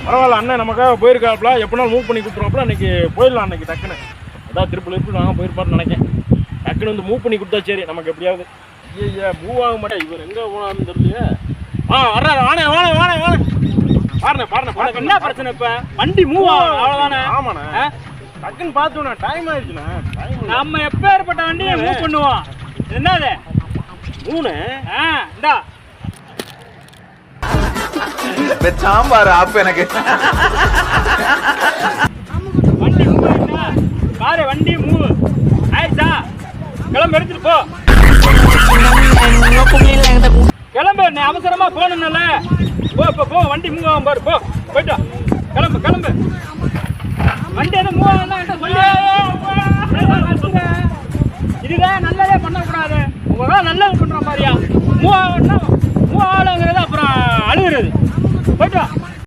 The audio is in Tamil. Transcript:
பரவாயில்ல அண்ணன் நமக்காக போயிருக்காப்புல, எப்படினாலும் மூவ் பண்ணி கொடுத்துருவாப்புல. அன்னைக்கு போயிடலாம் அன்னைக்கு டக்குன்னு. அதான் திருப்பூர் நாங்கள் போயிருப்பாருன்னு நினைக்கிறேன். டக்குன்னு வந்து மூவ் பண்ணி கொடுத்தா சரி நமக்கு எப்படியாவது. ஐயா மூவ் ஆக மாட்டேன், இவர் எங்கே போனான்னு தெரியலையே. வர்றாரு, வாணே வாணே வாணே வாணே பாருண்ணே பாருண்ணே பாருங்க. என்ன பிரச்சனை இப்போ? வண்டி மூவ் ஆகும் அவ்வளோதானே. ஆமாண்ணே, டக்குன்னு பார்த்துண்ணா, டைம் ஆயிடுச்சுண்ணா. நம்ம எப்போ ஏற்பட்ட வண்டியை மூவ் பண்ணுவோம். என்னது 3? இந்தா சாம்பார் ஆப் எனக்கு. வண்டி மூவ் பாரு, வண்டி மூவ் ஆயிடுச்சா? கிளம்பு, எடுத்துட்டு போ. கிளம்பு, நீ அவசரமா போகணும்ல. போ போ போ, வண்டி மூவ் ஆகும் பாரு. போ, போயிட்டு கிளம்பு கிளம்பு. வண்டி எதுவும் மூவ் ஆகுதுன்னா சொல்லி. இதுதான் நல்லதே பண்ணக்கூடாது. உங்களாம் நல்லது பண்ற மாதிரியா? மூவ் ஆகணும்னா மூவ் ஆகலைங்கிறது அப்புறம் அழுகிறது. போயிட்டு